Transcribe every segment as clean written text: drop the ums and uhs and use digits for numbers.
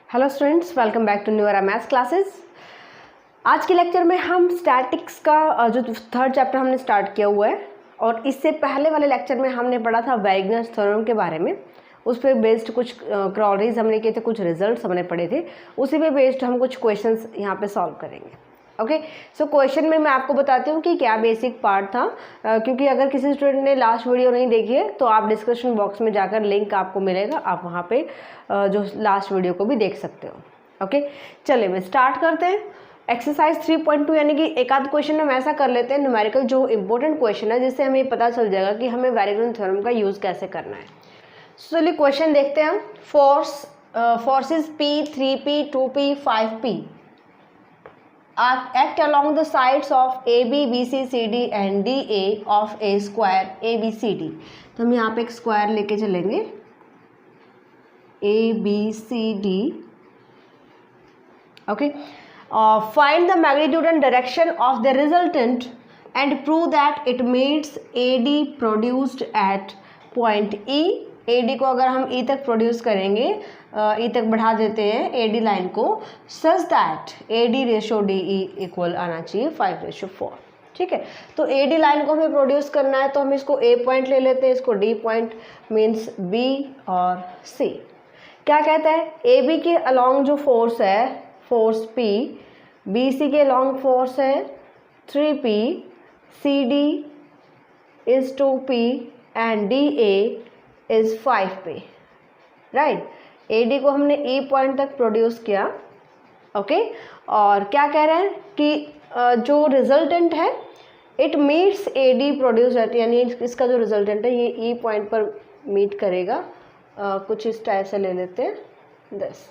Hello students, welcome back to new era maths classes. आज के lecture में हम स्टैटिक्स का जो थर्ड चैप्टर हमने स्टार्ट किया हुआ है और इससे पहले वाले लेक्चर में हमने पढ़ा था वैगनर्स थ्योरम के बारे में। उस पर बेस्ड कुछ क्रॉलरीज हमने किए थे, कुछ रिजल्ट्स हमने पढ़े थे, उसी पे बेस्ड हम कुछ क्वेश्चंस यहाँ पे सॉल्व करेंगे। ओके, सो क्वेश्चन में मैं आपको बताती हूँ कि क्या बेसिक पार्ट था, क्योंकि अगर किसी स्टूडेंट ने लास्ट वीडियो नहीं देखी है तो आप डिस्क्रिप्शन बॉक्स में जाकर लिंक आपको मिलेगा, आप वहाँ पे जो लास्ट वीडियो को भी देख सकते हो। ओके, चलिए मैं स्टार्ट करते हैं। एक्सरसाइज 3.2 यानी कि एक आध क्वेश्चन हम ऐसा कर लेते हैं न्यूमेरिकल जो इंपॉर्टेंट क्वेश्चन है, जिससे हमें पता चल जाएगा कि हमें वैगनर थ्योरम का यूज़ कैसे करना है। चलिए क्वेश्चन देखते हैं हम। Forces P, 3P, 2P, 5P act along the sides of AB, BC, CD and DA of a square ABCD। तो हम यहाँ पे एक स्क्वायर लेके चलेंगे ABCD। Okay, find the magnitude and direction of the resultant and prove that it meets AD produced at point E। AD को अगर हम E तक प्रोड्यूस करेंगे, E तक बढ़ा देते हैं AD लाइन को, such that AD ratio DE equal आना चाहिए 5:4। ठीक है, तो AD लाइन को हमें प्रोड्यूस करना है तो हम इसको A पॉइंट ले लेते हैं, इसको D पॉइंट मीन्स B और C। क्या कहता है, AB के अलॉन्ग जो फोर्स है फोर्स P, BC के अलॉन्ग फोर्स है 3P, CD is 2P and DA is 5P। Right, AD को हमने E पॉइंट तक प्रोड्यूस किया। ओके, और क्या कह रहे हैं कि जो रिजल्टेंट है इट मीट्स AD प्रोड्यूस, यानी इसका जो रिजल्टेंट है ये E पॉइंट पर मीट करेगा। कुछ इस टाइप से ले लेते हैं 10,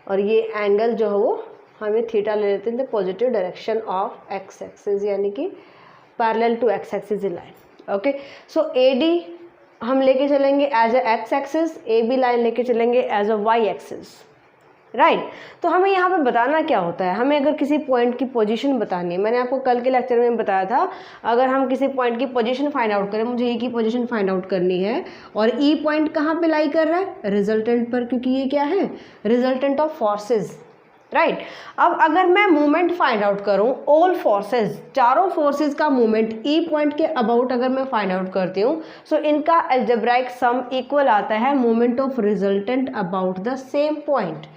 और ये एंगल जो है वो हमें थीटा ले लेते हैं, positive direction of X axis, यानी कि parallel to X axis line. Okay, so AD हम लेके चलेंगे as a X axis, AB line लेके चलेंगे as a Y axis. Right, तो हमें यहाँ पे बताना क्या होता है, हमें अगर किसी पॉइंट की पोजीशन बतानी है, मैंने आपको कल के लेक्चर में बताया था, अगर हम किसी पॉइंट की पोजीशन फाइंड आउट करें, मुझे E की पोजीशन फाइंड आउट करनी है और E पॉइंट कहाँ पे लाई कर रहा है, रिजल्टेंट पर, क्योंकि ये क्या है, रिजल्टेंट ऑफ फोर्सेज। राइट, अब अगर मैं मूवमेंट फाइंड आउट करूं, ऑल फोर्सेस, चारों फोर्सेस का मूवमेंट E पॉइंट के अबाउट अगर मैं फाइंड आउट करती हूं, सो इनका अलजेब्राइक सम इक्वल आता है movement of resultant about the same point.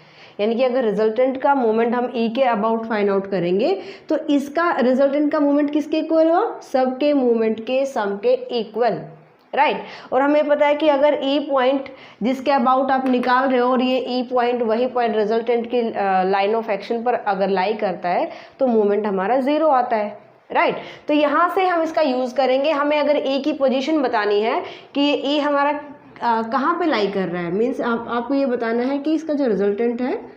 यानी कि अगर रिजल्टेंट का मूवमेंट हम E के अबाउट फाइंड आउट करेंगे तो इसका रिजल्टेंट का मूवमेंट किसके इक्वल हुआ, सबके मूवमेंट के सम के इक्वल। राइट, और हमें पता है कि अगर E पॉइंट जिसके अबाउट आप निकाल रहे हो और ये E पॉइंट वही पॉइंट रिजल्टेंट की लाइन ऑफ एक्शन पर अगर लाई करता है तो मूवमेंट हमारा ज़ीरो आता है। राइट, तो यहाँ से हम इसका यूज़ करेंगे। हमें अगर E की पोजीशन बतानी है कि ये E हमारा कहाँ पे लाई कर रहा है, मीन्स आपको ये बताना है कि इसका जो रिजल्टेंट है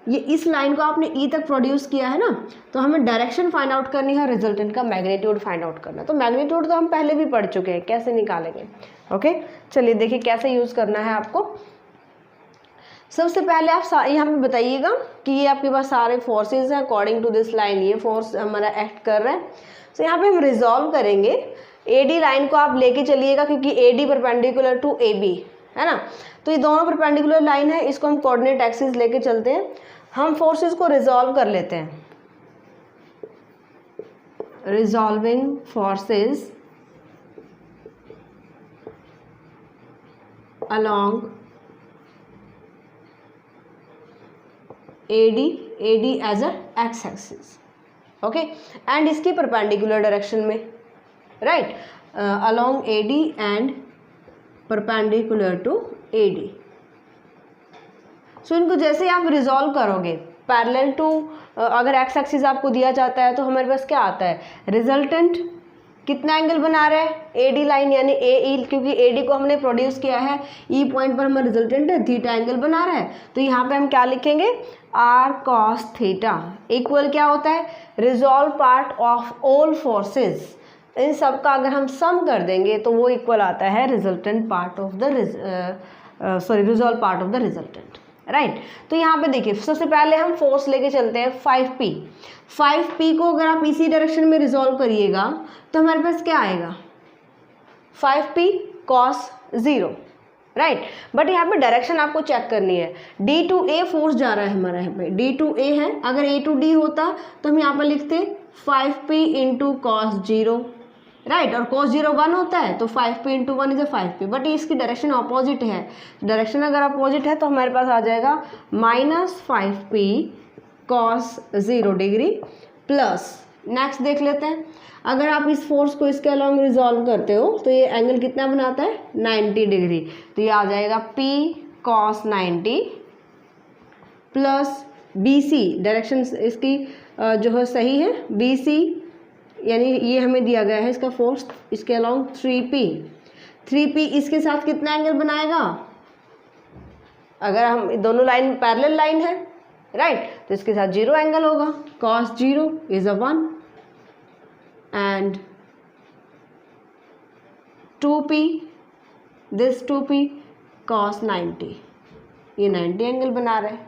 ये इस लाइन को आपने E तक प्रोड्यूस किया है ना, तो हमें डायरेक्शन फाइंड आउट करनी है, रिजल्टेंट का मैग्नीट्यूड फाइंड आउट करना है। तो मैग्नीट्यूड तो हम पहले भी पढ़ चुके हैं, कैसे निकालेंगे। ओके, चलिए देखिए कैसे यूज़ करना है आपको। सबसे पहले आप यहाँ पे बताइएगा कि ये आपके पास सारे फोर्सेज हैं अकॉर्डिंग टू दिस लाइन, ये फोर्स हमारा एक्ट कर रहा है। तो यहाँ पे हम रिजॉल्व करेंगे। AD लाइन को आप लेके चलिएगा क्योंकि AD परपेंडिकुलर टू AB है ना, तो ये दोनों परपेंडिकुलर लाइन है, इसको हम कोऑर्डिनेट एक्सिस लेके चलते हैं। हम फोर्सेस को रिजॉल्व कर लेते हैं, resolving forces along AD as a X axis. Okay, and इसकी परपेंडिकुलर डायरेक्शन में, right, along AD and perpendicular to AD। So इनको जैसे आप रिजॉल्व करोगे पैरेलल टू, अगर एक्स एक्सिस आपको दिया जाता है तो हमारे पास क्या आता है, रिजल्टेंट कितना एंगल बना रहा है, AD लाइन यानी AE, क्योंकि AD को हमने प्रोड्यूस किया है, E पॉइंट पर हमारा रिजल्टेंट है, थीटा एंगल बना रहा है, तो यहाँ पे हम क्या लिखेंगे, R cos थीटा इक्वल क्या होता है, resolve part of all forces, इन सब का अगर हम सम कर देंगे तो वो इक्वल आता है resultant part of the resolve part of the resultant. Right, तो यहाँ पे देखिए सबसे पहले हम फोर्स लेके चलते हैं 5P। 5P को अगर आप इसी डायरेक्शन में रिजॉल्व करिएगा तो हमारे पास क्या आएगा, 5P cos 0। राइट। बट यहाँ पे डायरेक्शन आपको चेक करनी है, D to A फोर्स जा रहा है हमारा, यहाँ पे D to A है, अगर A to D होता तो हम यहाँ पर लिखते 5p इंटू cos 0, राइट, और cos 0 1 होता है तो 5p into 1 is a 5p, but इसकी डायरेक्शन ऑपोजिट है, डायरेक्शन अगर अपोजिट है तो हमारे पास आ जाएगा -5p cos 0 degree plus, next देख लेते हैं, अगर आप इस फोर्स को इसके अलॉन्ग रिजॉल्व करते हो तो ये एंगल कितना बनाता है 90 डिग्री, तो ये आ जाएगा p cos 90 plus BC, direction इसकी जो है सही है, BC यानी ये हमें दिया गया है इसका फोर्स, इसके अलॉन्ग 3p इसके साथ कितना एंगल बनाएगा, अगर हम दोनों लाइन पैरेलल लाइन है, राइट, तो इसके साथ 0 एंगल होगा, cos 0 is a 1 and 2p, this 2p cos 90, ये 90 एंगल बना रहे हैं,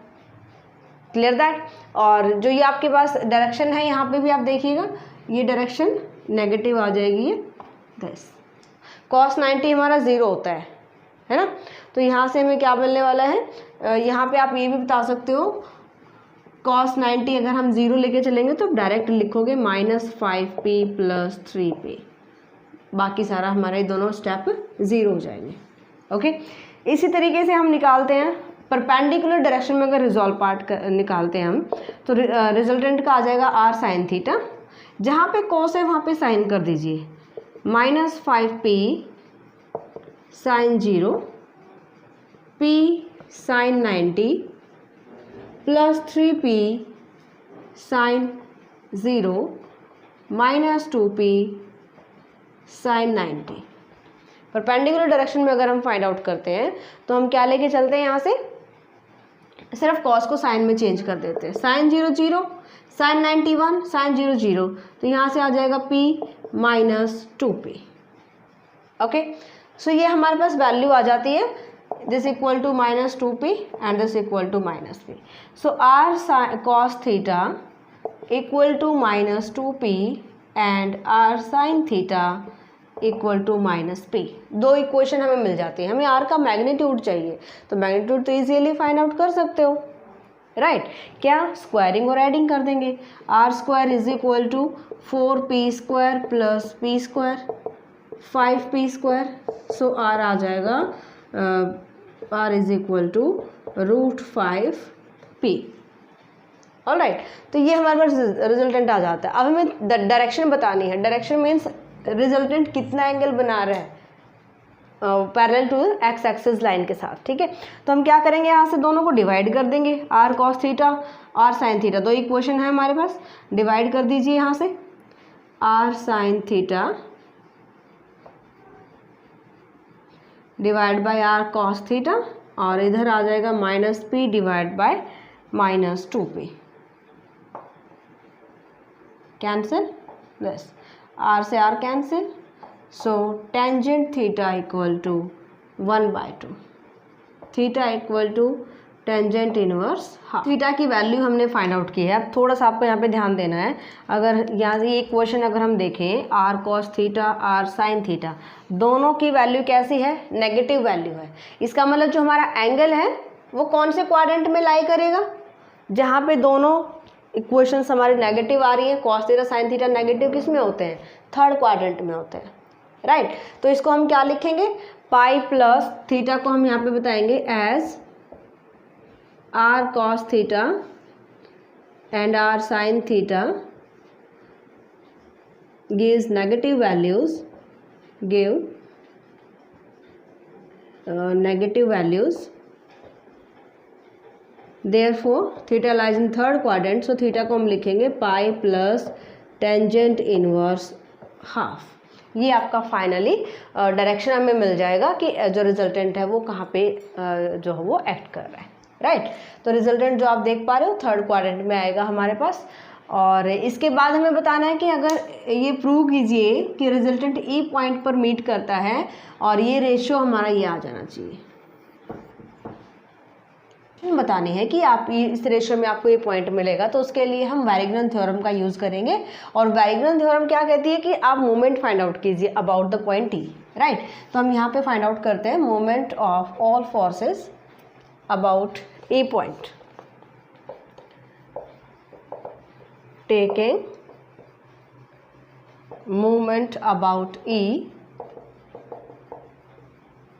क्लियर दैट। और जो ये आपके पास डायरेक्शन है यहाँ पे भी आप देखिएगा ये डायरेक्शन नेगेटिव आ जाएगी, ये दिस cos 90 हमारा 0 होता है ना, तो यहाँ से हमें क्या मिलने वाला है, यहाँ पे आप ये भी बता सकते हो cos 90 अगर हम 0 लेके चलेंगे तो डायरेक्ट लिखोगे -5p प्लस 3p, बाकी सारा हमारे दोनों स्टेप 0 हो जाएंगे, ओके। इसी तरीके से हम निकालते हैं परपेंडिकुलर डायरेक्शन में, अगर रिजॉल्व पार्ट निकालते हैं हम तो रिजल्टेंट का आ जाएगा r sin थीटा, जहाँ पे cos है वहाँ पे साइन कर दीजिए, -5p sin 0 p sin 90 plus 3p sin 0 minus 2p sin 90। Perpendicular direction में अगर हम फाइंड आउट करते हैं तो हम क्या लेके चलते हैं, यहाँ से सिर्फ cos को साइन में चेंज कर देते हैं, sin 0 0 sin 90 1 sin 0 0, तो यहाँ से आ जाएगा p माइनस 2p, ओके। सो ये हमारे पास वैल्यू आ जाती है, this equal to -2p and this equal to -p. So r cos theta equal to -2p and r sin theta equal to -p, दो equation हमें मिल जाती है। हमें r का मैग्नीट्यूड चाहिए तो मैग्नीट्यूड तो इजीली फाइंड आउट कर सकते हो, राइट, क्या स्क्वायरिंग और एडिंग कर देंगे, r² is equal to 4p² plus p² 5p², so r आ जाएगा r is equal to √5p, alright. तो ये हमारे पास रिजल्टेंट आ जाता है। अब हमें डायरेक्शन बतानी है, डायरेक्शन मीन्स रिजल्टेंट कितना एंगल बना रहा है parallel to X axis line के साथ, ठीक है। तो हम क्या करेंगे, यहाँ से दोनों को डिवाइड कर देंगे, r cos theta r sin theta, दो इक्वेशन है हमारे पास, डिवाइड कर दीजिए यहाँ से, r sin theta divide by r cos theta, और इधर आ जाएगा -p divide by -2p, cancel, बस r से r cancel, so tangent theta equal to 1/2, theta equal to tangent inverse half. Theta की वैल्यू हमने फाइंड आउट की है। अब थोड़ा सा आपको यहाँ पे ध्यान देना है, अगर यहाँ से ये क्वेश्चन अगर हम देखें r cos theta r sin theta, दोनों की वैल्यू कैसी है, नेगेटिव वैल्यू है। इसका मतलब जो हमारा एंगल है वो कौन से क्वाड्रेंट में लाई करेगा, जहाँ पे दोनों इक्वेशंस हमारी नेगेटिव आ रही है। cos theta sin theta negative किस में होते हैं, थर्ड क्वाड्रेंट में होते हैं, राइट। तो इसको हम क्या लिखेंगे, पाई प्लस थीटा को हम यहाँ पे बताएंगे as r cos theta and r sin theta gives negative values, give negative values, therefore theta lies in third quadrant, so theta को हम लिखेंगे pi plus tangent inverse half. ये आपका फाइनली डायरेक्शन हमें मिल जाएगा कि जो रिजल्टेंट है वो कहाँ पे जो है वो एक्ट कर रहा है, राइट। तो रिजल्टेंट जो आप देख पा रहे हो थर्ड क्वाड्रेंट में आएगा हमारे पास। और इसके बाद हमें बताना है कि अगर ये प्रूव कीजिए कि रिजल्टेंट ई पॉइंट पर मीट करता है और ये रेशियो हमारा ये आ जाना चाहिए, बतानी है कि आप ये इस रेशियो में आपको ये पॉइंट मिलेगा, तो उसके लिए हम वैरिग्नन थ्योरम का यूज़ करेंगे। और वैरिग्नन थ्योरम क्या कहती है कि आप मोमेंट फाइंड आउट कीजिए about the point E, right. तो हम यहाँ पे फाइंड आउट करते हैं moment of all forces about a point taking movement about E.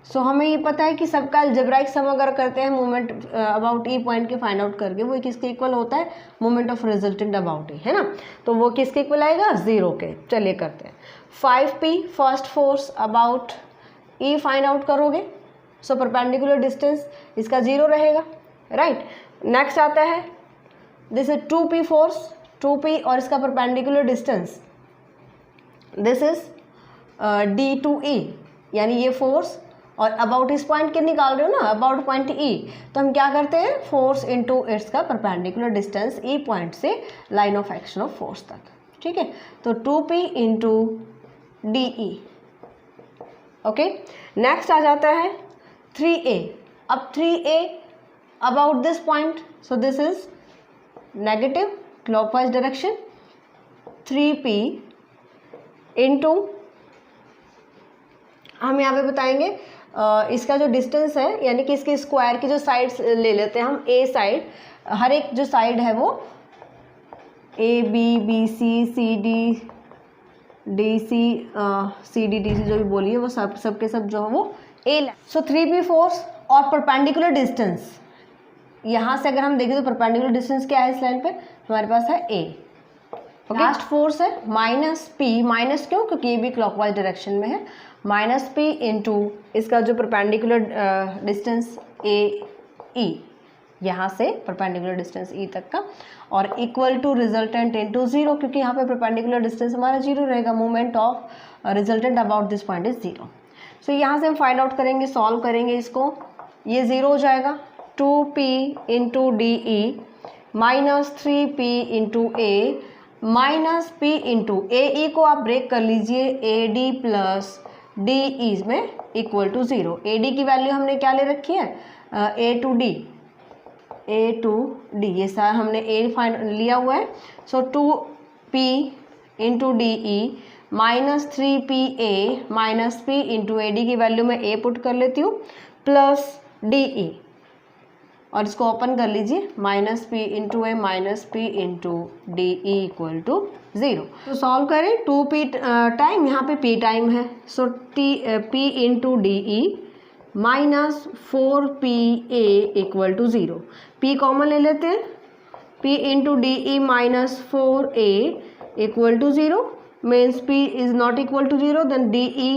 So हमें ये पता है कि सबका अलजेब्राइक सम अगर करते हैं मूवमेंट अबाउट ई पॉइंट के फाइंड आउट करके, वो किसके इक्वल होता है, मूवमेंट ऑफ रिजल्टेंट अबाउट ई, है ना। तो वो किसके इक्वल आएगा, 0 के। चलिए करते हैं। 5p first force about E find out करोगे, सो परपेंडिकुलर डिस्टेंस इसका 0 रहेगा, राइट। नेक्स्ट आता है this is 2p force, 2p और इसका perpendicular distance this is d to e, यानी ये फोर्स और अबाउट इस पॉइंट के निकाल रहे हो ना, अबाउट पॉइंट ई। तो हम क्या करते हैं, फोर्स इनटू इट्स का परपेंडिकुलर डिस्टेंस ई पॉइंट से line of action of force तक, ठीक है। तो 2p into D E, okay. Next आ जाता है 3a। अब 3a about this point, so this is negative clockwise direction, 3p into, हम यहाँ पे बताएंगे इसका जो डिस्टेंस है, यानी कि इसके स्क्वायर की जो साइड्स ले लेते हैं हम, ए साइड, हर एक जो साइड है वो A B B C C D D C C D D C जो भी बोलिए वो सब के सब जो है वो ए। सो 3p फोर्स और परपेंडिकुलर डिस्टेंस, यहाँ से अगर हम देखें तो परपेंडिकुलर डिस्टेंस क्या है इस लाइन पे, हमारे पास है ए। लास्ट फोर्स है माइनस पी, माइनस क्यों, क्योंकि ये भी क्लॉकवाइज डायरेक्शन में है, माइनस पी इंटू इसका जो परपेंडिकुलर डिस्टेंस ए ई, यहाँ से परपेंडिकुलर डिस्टेंस ई तक का, और इक्वल टू रिजल्टेंट इंटू 0, क्योंकि यहाँ पे परपेंडिकुलर डिस्टेंस हमारा 0 रहेगा, movement of resultant about this point is 0। सो यहाँ से हम फाइंड आउट करेंगे, सॉल्व करेंगे इसको, ये 0 हो जाएगा, 2p into D E minus 3p into A minus p into A E को आप ब्रेक कर लीजिए, A D plus D E में इक्वल टू 0। ए डी की वैल्यू हमने क्या ले रखी है, ए टू डी, ये सारा हमने ए फाइंड लिया हुआ है। सो 2p into D E minus 3p ए माइनस p इंटू ए डी की वैल्यू में ए पुट कर लेती हूँ, प्लस डी ई, और इसको ओपन कर लीजिए, minus P into A minus P into D E equal to 0। तो सॉल्व करें, 2p टाइम, यहाँ पे p टाइम है, so p into D E minus 4p A equal to 0। p common ले लेते हैं, p into D E minus 4a equal to 0 means p is not equal to 0, then D E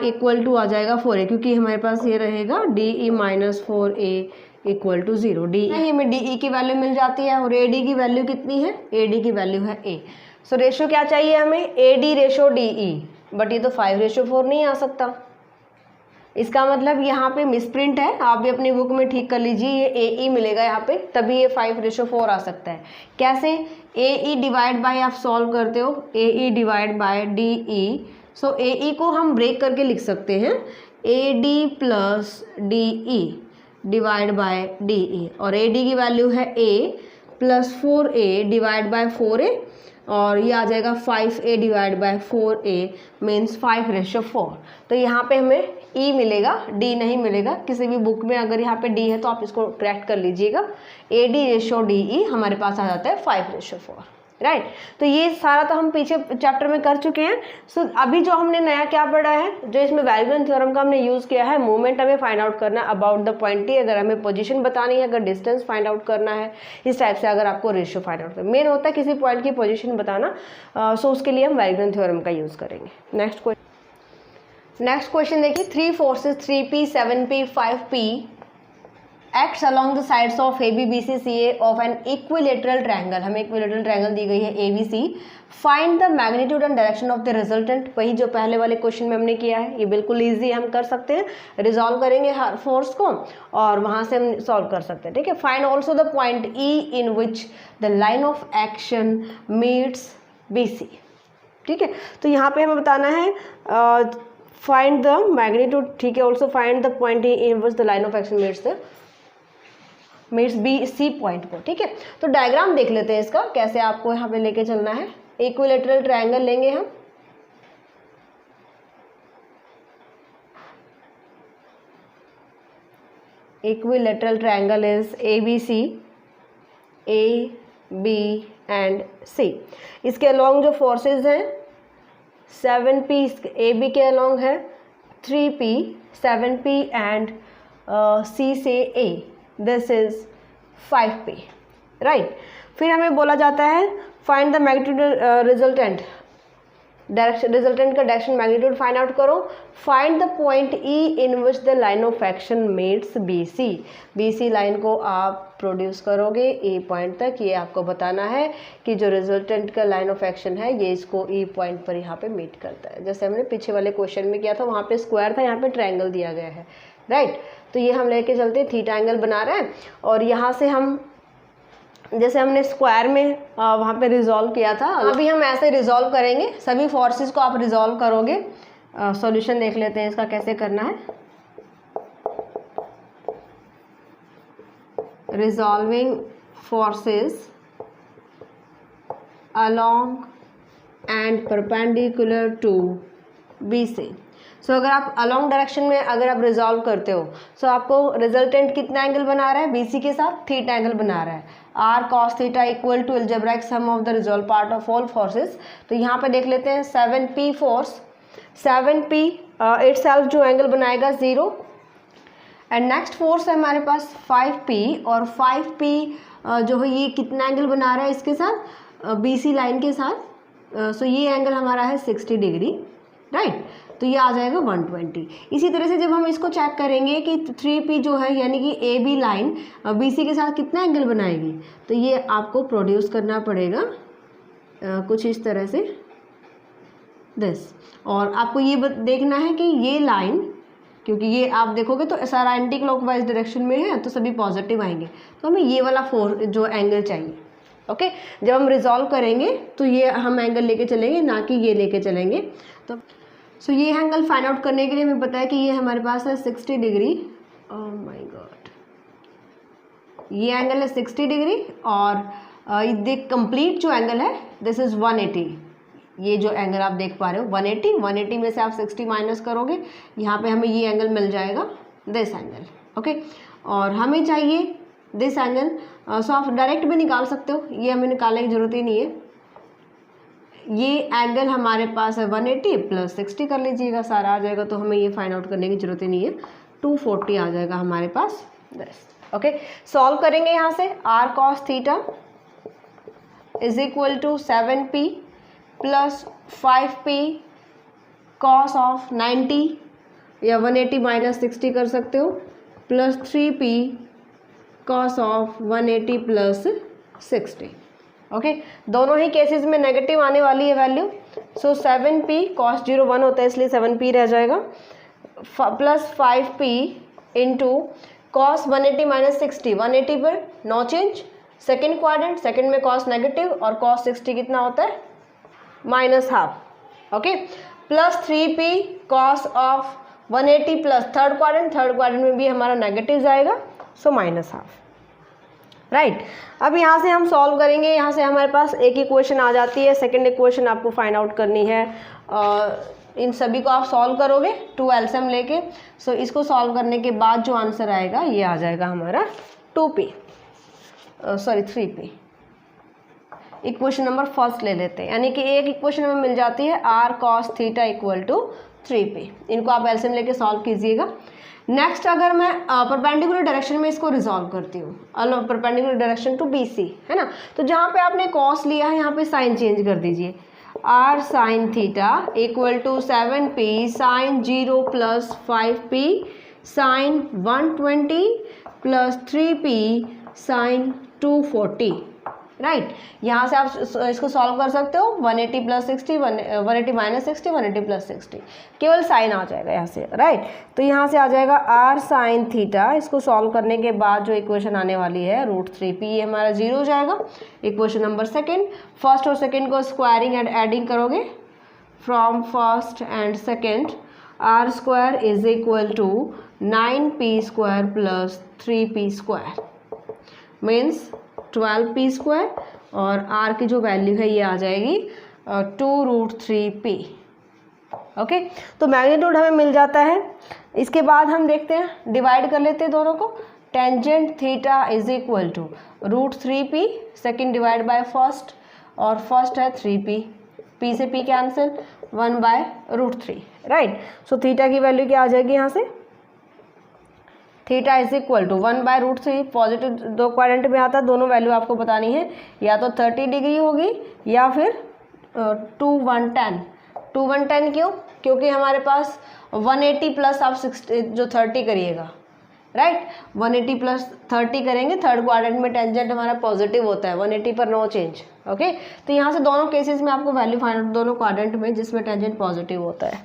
equal to आ जाएगा 4a, क्योंकि हमारे पास ये रहेगा D E minus 4a equal to 0। D E हमें डी ई की वैल्यू मिल जाती है, और ए डी की वैल्यू कितनी है, ए डी की वैल्यू है ए। सो रेशो क्या चाहिए हमें, A D ratio D E, but ये तो 5:4 नहीं आ सकता, इसका मतलब यहाँ पे मिसप्रिंट है, आप भी अपनी बुक में ठीक कर लीजिए, ये ए ई मिलेगा यहाँ पे, तभी ये 5:4 आ सकता है। कैसे, ए ई डिवाइड बाय आप सॉल्व करते हो, A E divide by D E, so A E को हम ब्रेक करके लिख सकते हैं, A D plus D E divide by D E, और ए डी की वैल्यू है ए plus 4a divide by 4a, और ये आ जाएगा 5a divide by 4a means 5:4। तो यहाँ पे हमें e मिलेगा, d नहीं मिलेगा। किसी भी बुक में अगर यहाँ पे d है तो आप इसको करेक्ट कर लीजिएगा, AD रेशो DE हमारे पास आ जाता है 5:4, राइट। तो ये सारा तो हम पीछे चैप्टर में कर चुके हैं। सो अभी जो हमने नया क्या पढ़ा है, जो इसमें वैल्यून थ्योरम का हमने यूज़ किया है, मूवमेंट हमें फाइंड आउट करना है अबाउट द पॉइंट टी, अगर हमें पोजीशन बतानी है, अगर डिस्टेंस फाइंड आउट करना है, इस टाइप से अगर आपको रेशियो फाइंड आउट करना, मेन होता है किसी पॉइंट की पोजीशन बताना, सो उसके लिए हम वैल्यून थ्योरम का यूज़ करेंगे। नेक्स्ट क्वेश्चन देखिए, 3 forces 3p 7p 5p acts along the sides of A B B C C A of an equilateral triangle. हमें इक्विलेटरल ट्रायंगल दी गई है A B C. Find the magnitude and direction of the resultant, वही जो पहले वाले question में हमने किया है, ये बिल्कुल ईजी हम कर सकते हैं, रिजॉल्व करेंगे हर फोर्स को और वहाँ से हम सॉल्व कर सकते हैं, ठीक है। Find also the point E in which the line of action meets B C, ठीक है। तो यहाँ पे हमें बताना है फाइंड द मैग्नीट्यूड, ठीक है, also find the point E in which the line of action meets B C point को, ठीक है। तो डायग्राम देख लेते हैं इसका, कैसे आपको यहाँ पे लेके चलना है। इक्विलेटरल ट्रायंगल लेंगे हम, equilateral triangle is ABC, A, B and C। इसके अलॉन्ग जो फोर्सेस हैं 7P, AB के अलॉन्ग है 3P, 7P एंड C से A, this is 5P, right. फिर हमें बोला जाता है find the magnitude resultant, resultant का डायरेक्शन मैग्नीट्यूड फाइंड आउट करो। Find the point E in which the line of action meets BC, BC line को आप प्रोड्यूस करोगे E पॉइंट तक। ये आपको बताना है कि जो रिजल्टेंट का लाइन ऑफ एक्शन है ये इसको E पॉइंट पर यहाँ पे मीट करता है। जैसे हमने पीछे वाले क्वेश्चन में किया था, वहाँ पे स्क्वायर था, यहाँ पे ट्रायंगल दिया गया है, राइट। तो ये हम लेके चलते थीटा एंगल बना रहे हैं और यहाँ से हम जैसे हमने स्क्वायर में वहाँ पे रिजॉल्व किया था, अभी हम ऐसे रिजॉल्व करेंगे। सभी फोर्सेस को आप रिजॉल्व करोगे। सॉल्यूशन देख लेते हैं इसका कैसे करना है। Resolving forces along and perpendicular to BC। So अगर आप अलोंग डायरेक्शन में अगर आप रिजॉल्व करते हो सो आपको रिजल्टेंट कितना एंगल बना रहा है BC के साथ, थीटा एंगल बना रहा है। R cos theta equal to algebraic sum of the resolve part of all forces. तो यहाँ पे देख लेते हैं 7P फोर्स, 7P इटसेल्फ जो एंगल बनाएगा 0 एंड नेक्स्ट फोर्स है हमारे पास 5P और 5P जो है ये कितना एंगल बना रहा है इसके साथ BC लाइन के साथ। सो ये एंगल हमारा है 60 डिग्री, राइट। तो ये आ जाएगा 120। इसी तरह से जब हम इसको चेक करेंगे कि 3P जो है यानी कि AB लाइन BC के साथ कितना एंगल बनाएगी, तो ये आपको प्रोड्यूस करना पड़ेगा कुछ इस तरह से दिस। और आपको ये देखना है कि ये लाइन, क्योंकि ये आप देखोगे तो सारा एंटी क्लॉकवाइज डायरेक्शन में है तो सभी पॉजिटिव आएंगे, तो हमें ये वाला जो एंगल चाहिए, ओके। जब हम रिजॉल्व करेंगे तो ये हम एंगल लेके चलेंगे, ना कि ये लेके चलेंगे। तो सो ये एंगल फाइंड आउट करने के लिए हमें पता है कि ये हमारे पास है 60 डिग्री। ओह माय गॉड, ये एंगल है 60 डिग्री और कंप्लीट जो एंगल है दिस इज 180। ये जो एंगल आप देख पा रहे हो 180 में से आप 60 माइनस करोगे, यहाँ पे हमें ये एंगल मिल जाएगा, दिस एंगल, ओके। और हमें चाहिए दिस एंगल, सो आप डायरेक्ट भी निकाल सकते हो, ये हमें निकालने की जरूरत ही नहीं है। ये एंगल हमारे पास है 180 प्लस 60 कर लीजिएगा, सारा आ जाएगा, तो हमें ये फाइंड आउट करने की जरूरत ही नहीं है। 240 आ जाएगा हमारे पास, ओके। सॉल्व करेंगे यहाँ से R cos theta is equal to 7P plus 5P cos of 90 या 180 माइनस 60 कर सकते हो, plus 3P cos of 180 plus 60, okay. दोनों ही केसेस में नेगेटिव आने वाली है वैल्यू। सो 7P cos 0 1 होता है इसलिए 7P रह जाएगा, plus 5P into cos 180 minus 60, 180 पर no change, second quadrant, second में cos नेगेटिव और cos 60 कितना होता है -½ okay, plus 3P cos of 180 plus third quadrant में भी हमारा नेगेटिव जाएगा, सो -½ राइट। अब यहाँ से हम सॉल्व करेंगे, यहाँ से हमारे पास एक इक्वेशन आ जाती है, सेकंड इक्वेशन आपको फाइंड आउट करनी है। इन सभी को आप सॉल्व करोगे 2 एलसीएम लेके। सो इसको सॉल्व करने के बाद जो आंसर आएगा ये आ जाएगा हमारा 3P। इक्वेशन नंबर फर्स्ट ले लेते हैं, यानी कि एक इक्वेशन हमें मिल जाती है R cos theta equal to 3P। इनको आप एलसीएम लेके सॉल्व कीजिएगा। नेक्स्ट अगर मैं परपेंडिकुलर डायरेक्शन में इसको रिजॉल्व करती हूँ, परपेंडिकुलर डायरेक्शन टू BC, है ना, तो जहाँ पे आपने कॉस लिया है यहाँ पे साइन चेंज कर दीजिए। R sine theta equal to 7P sine 0 plus 5P sine 120 plus 3P sine 240, right. यहाँ से आप इसको सॉल्व कर सकते हो, 180 प्लस 60, 180 माइनस 60, 180 प्लस 60, केवल साइन आ जाएगा यहाँ से, राइट। तो यहाँ से आ जाएगा R साइन थीटा। इसको सॉल्व करने के बाद जो इक्वेशन आने वाली है √3P, ये हमारा 0 हो जाएगा। इक्वेशन नंबर सेकेंड, फर्स्ट और सेकेंड को स्क्वायरिंग एंड एडिंग करोगे from first and second, R square is equal to 9P square plus 3P square means 12P square, और R की जो वैल्यू है ये आ जाएगी 2√3P, ओके। तो मैग्नीट्यूड हमें मिल जाता है। इसके बाद हम देखते हैं, डिवाइड कर लेते हैं दोनों को। Tangent theta is equal to √3p, second divide by first, और फर्स्ट है 3p, p से p cancel, 1/√3, right. So theta की वैल्यू क्या आ जाएगी यहाँ से, theta is equal to 1/√3, positive दो क्वाड्रेंट में आता है, दोनों वैल्यू आपको बतानी है, या तो 30 डिग्री होगी या फिर 2 110 क्यों, क्योंकि हमारे पास 180 प्लस आप 60 जो 30 करिएगा, राइट, 180 प्लस 30 करेंगे, थर्ड क्वाड्रेंट में टेंजेंट हमारा पॉजिटिव होता है, 180 पर नो चेंज, ओके। तो यहाँ से दोनों केसेस में आपको वैल्यू फाइंड आउट, दोनों क्वाड्रेंट में जिसमें टेंजेंट पॉजिटिव होता है।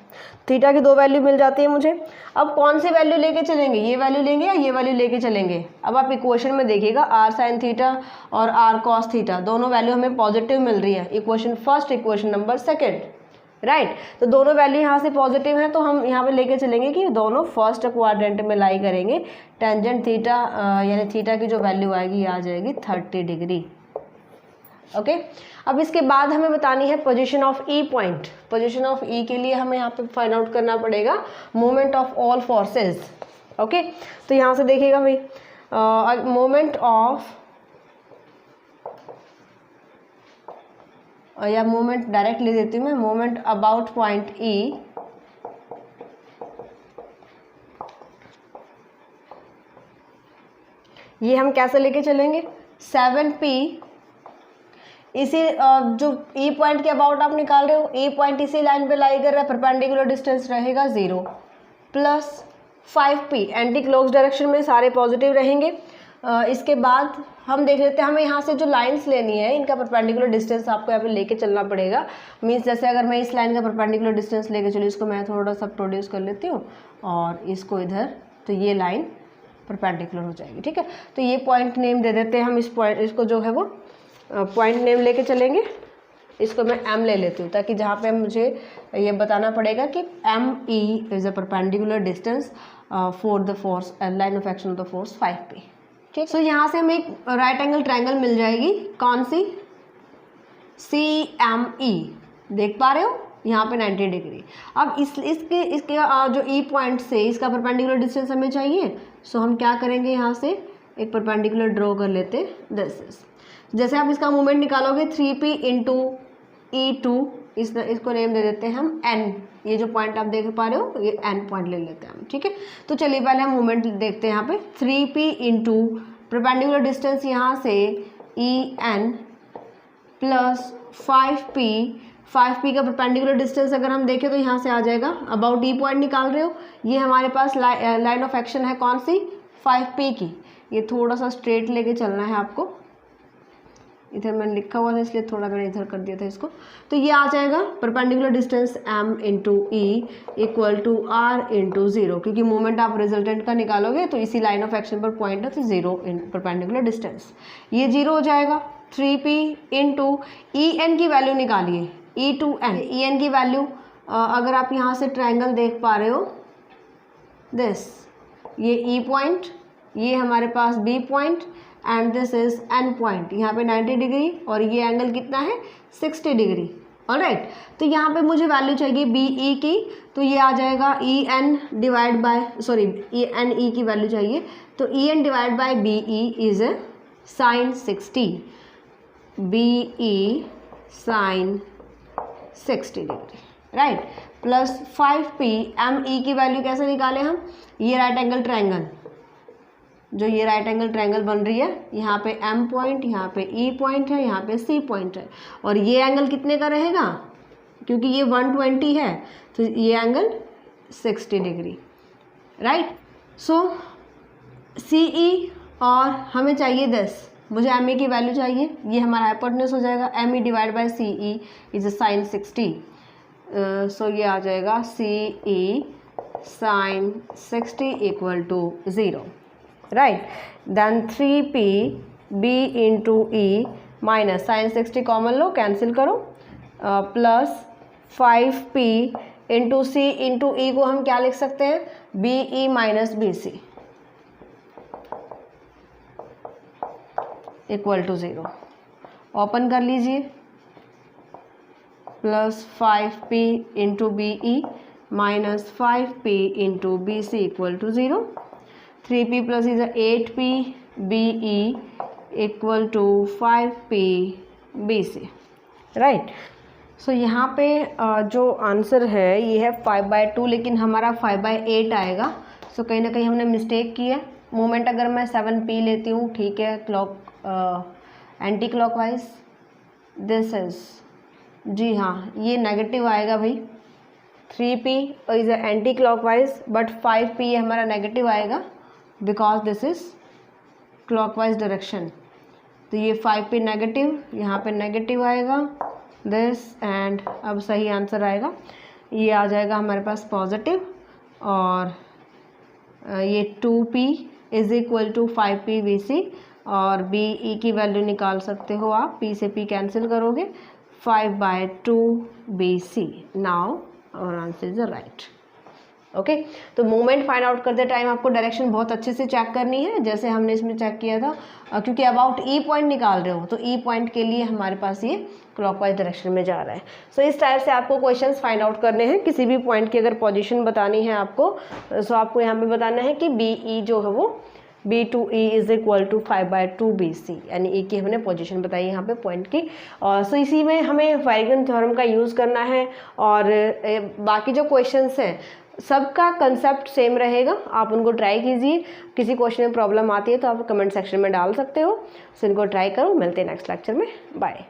थीटा की दो वैल्यू मिल जाती है मुझे। अब कौन सी वैल्यू लेके चलेंगे, ये वैल्यू लेंगे या ये वैल्यू लेके चलेंगे। अब आप इक्वेशन में देखिएगा r sin थीटा और r cos थीटा दोनों वैल्यू हमें पॉजिटिव मिल रही है, equation first, equation number second, right. तो दोनों वैल्यू यहाँ से पॉजिटिव है, तो हम यहाँ पे लेके चलेंगे कि दोनों फर्स्ट क्वाड्रेंट में लाई करेंगे। टेंजेंट थीटा यानी थीटा की जो वैल्यू आएगी आ जाएगी 30 डिग्री, ओके। अब इसके बाद हमें बतानी है position of E point. Position of E के लिए हमें यहाँ पे फाइंड आउट करना पड़ेगा moment of all forces, okay. तो यहाँ से देखिएगा भाई, मोमेंट ऑफ, या मोमेंट डायरेक्ट ले देती हूँ मैं, मोमेंट अबाउट पॉइंट ई ये हम कैसे लेके चलेंगे, 7p, इसी जो ई पॉइंट के अबाउट आप निकाल रहे हो, ई पॉइंट इसी लाइन पे लाई कर रहा है, परपेंडिकुलर डिस्टेंस रहेगा 0, plus 5p, anti clock direction में सारे पॉजिटिव रहेंगे। इसके बाद हम देख लेते हैं, हमें यहाँ से जो लाइंस लेनी है इनका परपेंडिकुलर डिस्टेंस आपको यहाँ पे लेके चलना पड़ेगा। मीन्स जैसे अगर मैं इस लाइन का परपेंडिकुलर डिस्टेंस लेके चलूँ, इसको मैं थोड़ा सा प्रोड्यूस कर लेती हूँ और इसको इधर, तो ये लाइन परपेंडिकुलर हो जाएगी, ठीक है। तो ये पॉइंट नेम दे देते हैं हम, इस पॉइंट, इसको जो है वो पॉइंट नेम लेके चलेंगे। इसको मैं m ले लेती हूँ, ताकि जहाँ पे मुझे ये बताना पड़ेगा कि ME is a perpendicular distance for the force, line of action of the force 5p, ठीक। सो यहाँ से हमें एक राइट एंगल ट्रायंगल मिल जाएगी, कौन सी, CME, देख पा रहे हो यहाँ पे 90 डिग्री। अब इसके जो ई पॉइंट से इसका परपेंडिकुलर डिस्टेंस हमें चाहिए। सो हम क्या करेंगे, यहाँ से एक परपेंडिकुलर ड्रॉ कर लेते, दिस इज, जैसे आप इसका मूवमेंट निकालोगे 3p इंटू E2, इसको नेम दे देते हैं हम n, ये जो पॉइंट आप देख पा रहे हो ये n पॉइंट ले लेते हैं हम, ठीक है। तो चलिए पहले हम मूवमेंट देखते हैं। यहाँ पे 3p इंटू परपेंडिकुलर डिस्टेंस यहाँ से En प्लस 5p का परपेंडिकुलर डिस्टेंस अगर हम देखें तो यहाँ से आ जाएगा, अबाउट ई पॉइंट निकाल रहे हो, ये हमारे पास लाइन ऑफ एक्शन है कौन सी, 5p की। ये थोड़ा सा स्ट्रेट लेके चलना है आपको, इधर मैंने लिखा हुआ था इसलिए थोड़ा मैंने इधर कर दिया था इसको। तो ये आ जाएगा perpendicular distance m into E equal to r into 0, क्योंकि मोमेंट आप रिजल्टेंट का निकालोगे तो इसी लाइन ऑफ एक्शन पर पॉइंट है, तो 0 इन परपेंडिकुलर डिस्टेंस, ये 0 हो जाएगा। 3p इंटू en की वैल्यू निकालिए, E2n, en की वैल्यू अगर आप यहाँ से ट्रायंगल देख पा रहे हो, दिस, ये e पॉइंट, ये हमारे पास b point and this is n point, यहाँ पे 90 डिग्री और ये एंगल कितना है 60 डिग्री, ऑलराइट। तो यहाँ पे मुझे वैल्यू चाहिए BE की, तो ये आ जाएगा EN divide by, sorry ENE की वैल्यू चाहिए, तो EN divide by BE is sine 60, BE sine 60 degree, right, plus 5p, ME की वैल्यू कैसे निकाले हम, ये राइट एंगल ट्रायंगल, जो ये राइट एंगल ट्रायंगल बन रही है, यहाँ पे M पॉइंट, यहाँ पे E पॉइंट है, यहाँ पे C पॉइंट है, और ये एंगल कितने का रहेगा, क्योंकि ये 120 है तो ये एंगल 60 डिग्री, राइट। सो CE और हमें चाहिए 10, मुझे ME की वैल्यू चाहिए, ये हमारा हाइपोटेन्यूज हो जाएगा, ME divide by CE is sine 60, so ये आ जाएगा CE sine 60 equal to 0, right. Then 3p b into E minus sine 60 common लो, कैंसिल करो, plus 5p into C into E को हम क्या लिख सकते हैं, BE minus BC equal to 0, open कर लीजिए, plus 5p into BE minus 5p into BC equal to 0। 3p plus is 8p BE equal to 5p BC, right. So यहाँ पे जो आंसर है ये है 5/2, लेकिन हमारा 5/8 आएगा। सो कहीं ना कहीं हमने मिस्टेक की है। मोमेंट अगर मैं 7p लेती हूँ, ठीक है, clock anti clockwise, this is, जी हाँ, ये नेगेटिव आएगा भाई। 3p is anti clockwise but 5p हमारा नेगेटिव आएगा because this is clockwise direction. तो ये 5p नेगेटिव, यहाँ पे नेगेटिव आएगा दिस, एंड अब सही आंसर आएगा, ये आ जाएगा हमारे पास पॉजिटिव, और ये 2p is equal to 5p BC, और BE की वैल्यू निकाल सकते हो आप, p से p कैंसिल करोगे, 5/2 BC। Now our answer is right. Okay, तो मोमेंट फाइंड आउट करते टाइम आपको डायरेक्शन बहुत अच्छे से चेक करनी है, जैसे हमने इसमें चेक किया था, क्योंकि अबाउट ई पॉइंट निकाल रहे हो तो ई पॉइंट के लिए हमारे पास ये क्लॉकवाइज डायरेक्शन में जा रहा है। सो इस टाइप से आपको क्वेश्चंस फाइंड आउट करने हैं। किसी भी पॉइंट की अगर पोजीशन बतानी है आपको, सो आपको यहाँ पे बताना है कि BE जो है वो B2E is equal to 5/2 BC, यानी E की हमने पोजीशन बताई यहाँ पे पॉइंट की। और सो इसी में हमें वायगन थ्योरम का यूज़ करना है, और बाकी जो क्वेश्चंस हैं सबका कंसेप्ट सेम रहेगा, आप उनको ट्राई कीजिए। किसी क्वेश्चन में प्रॉब्लम आती है तो आप कमेंट सेक्शन में डाल सकते हो, सो इनको ट्राई करो। मिलते हैं नेक्स्ट लेक्चर में, बाय।